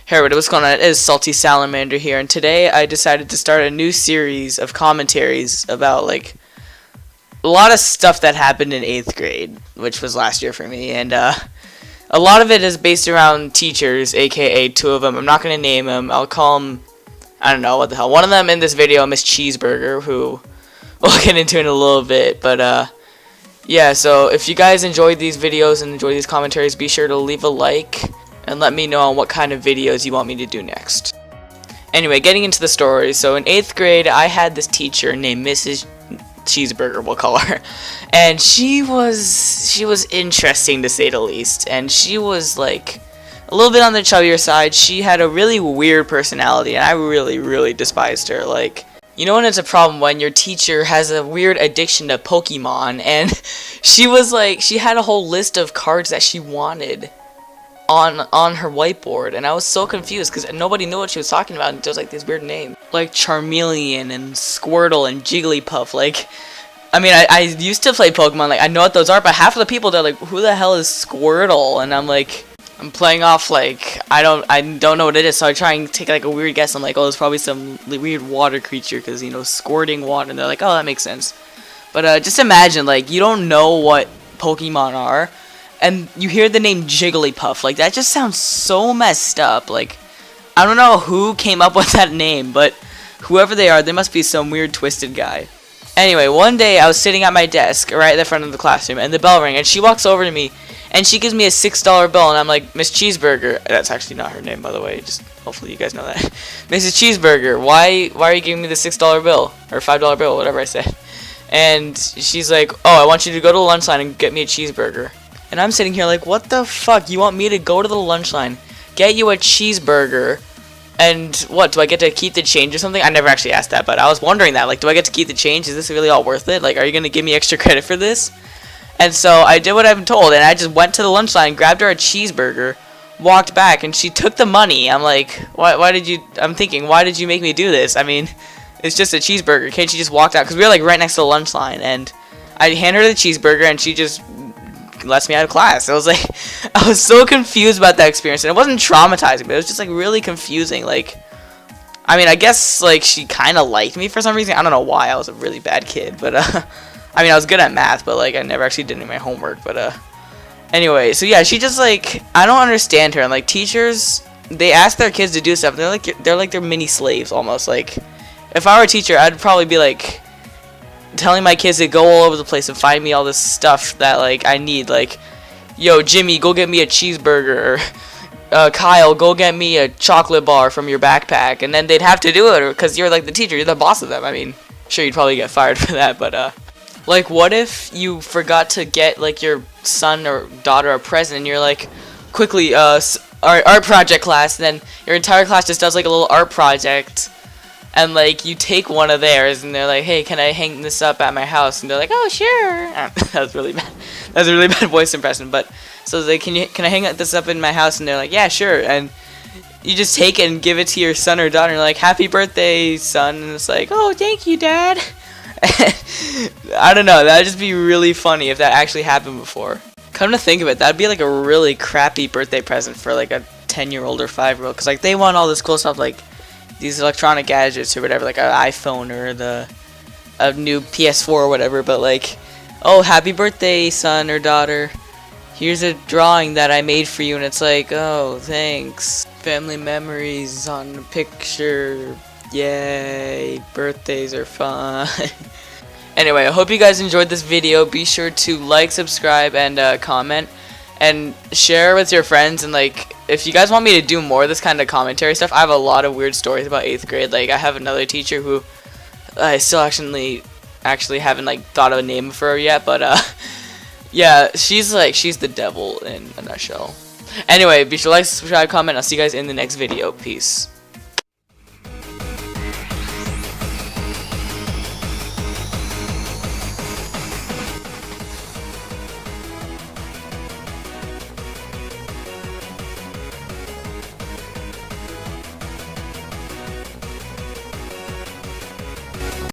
Hey everybody, what's going on? It is Salty Salamander here, and today I decided to start a new series of commentaries about, like, a lot of stuff that happened in 8th grade, which was last year for me, and, a lot of it is based around teachers, aka two of them. I'm not going to name them. I'll call them, I don't know, what the hell. One of them in this video, Miss Cheesburger, who we'll get into in a little bit, but, yeah, so if you guys enjoyed these videos and enjoy these commentaries, be sure to leave a like and let me know on what kind of videos you want me to do next. Anyway, getting into the story. So in 8th grade, I had this teacher named Mrs. Cheesburger, we'll call her. And she was interesting, to say the least. And she was, like, a little bit on the chubbier side. She had a really weird personality, and I really despised her. Like, you know when it's a problem when your teacher has a weird addiction to Pokemon, and she was like, she had a whole list of cards that she wanted on her whiteboard, and I was so confused because nobody knew what she was talking about, and there was like these weird names like Charmeleon and Squirtle and Jigglypuff. Like, I mean, I used to play Pokemon, like I know what those are, but half of the people, they're like, who the hell is Squirtle? And I'm like, I'm playing off like I don't know what it is, so I try and take like a weird guess. I'm like, oh, it's probably some weird water creature because, you know, squirting water, and they're like, oh, that makes sense. But just imagine, like, you don't know what Pokemon are, and you hear the name Jigglypuff. Like, that just sounds so messed up. Like, I don't know who came up with that name, but whoever they are, they must be some weird twisted guy. Anyway, one day I was sitting at my desk right at the front of the classroom, and the bell rang, and she walks over to me, and she gives me a $6 bill, and I'm like, Miss Cheesburger. That's actually not her name, by the way. Just hopefully you guys know that. Mrs. Cheesburger, why are you giving me the $6 bill or $5 bill, whatever I said? And she's like, oh, I want you to go to the lunch line and get me a cheeseburger. And I'm sitting here like, what the fuck? You want me to go to the lunch line, get you a cheeseburger, and what, do I get to keep the change or something? I never actually asked that, but I was wondering that. Like, do I get to keep the change? Is this really all worth it? Like, are you going to give me extra credit for this? And so I did what I've been told, and I just went to the lunch line, grabbed her a cheeseburger, walked back, and she took the money. I'm like, I'm thinking, why did you make me do this? I mean, it's just a cheeseburger. Can't you just walk out? Because we were like right next to the lunch line, and I handed her the cheeseburger, and she just lets me out of class. I was like, I was so confused about that experience, and it wasn't traumatizing, but it was just like really confusing. Like, I mean, I guess like she kind of liked me for some reason. I don't know why. I was a really bad kid, but I mean, I was good at math, but like I never actually did any of my homework. But anyway, so yeah, she just like, I don't understand her. And like, teachers, they ask their kids to do stuff, and they're like their mini slaves almost. Like, if I were a teacher, I'd probably be like telling my kids to go all over the place and find me all this stuff that like I need. Like, yo, Jimmy, go get me a cheeseburger, or Kyle, go get me a chocolate bar from your backpack. And then they'd have to do it because you're like the teacher, you're the boss of them. I mean, sure, you'd probably get fired for that, but like, what if you forgot to get like your son or daughter a present, and you're like, quickly, art project class, and then your entire class just does like a little art project, and like you take one of theirs, and they're like, hey, can I hang this up at my house? And they're like, oh, sure. That was really bad. That was a really bad voice impression. But so like, can I hang this up in my house? And they're like, yeah, sure. And you just take it and give it to your son or daughter, and you're like, happy birthday, son. And it's like, oh, thank you, Dad. I don't know. That'd just be really funny if that actually happened before. Come to think of it, that'd be like a really crappy birthday present for like a 10-year-old or 5-year-old, because like they want all this cool stuff, like these electronic gadgets or whatever, like an iPhone or a new PS4 or whatever. But like, oh, happy birthday, son or daughter, here's a drawing that I made for you, and it's like, oh, thanks, family memories on a picture, yay, birthdays are fun. Anyway, I hope you guys enjoyed this video. Be sure to like, subscribe, and comment, and share with your friends. And like, if you guys want me to do more of this kind of commentary stuff, I have a lot of weird stories about 8th grade. Like, I have another teacher who I still actually haven't like thought of a name for her yet, but yeah, she's the devil in a nutshell. Anyway, be sure to like, subscribe, comment. I'll see you guys in the next video. Peace.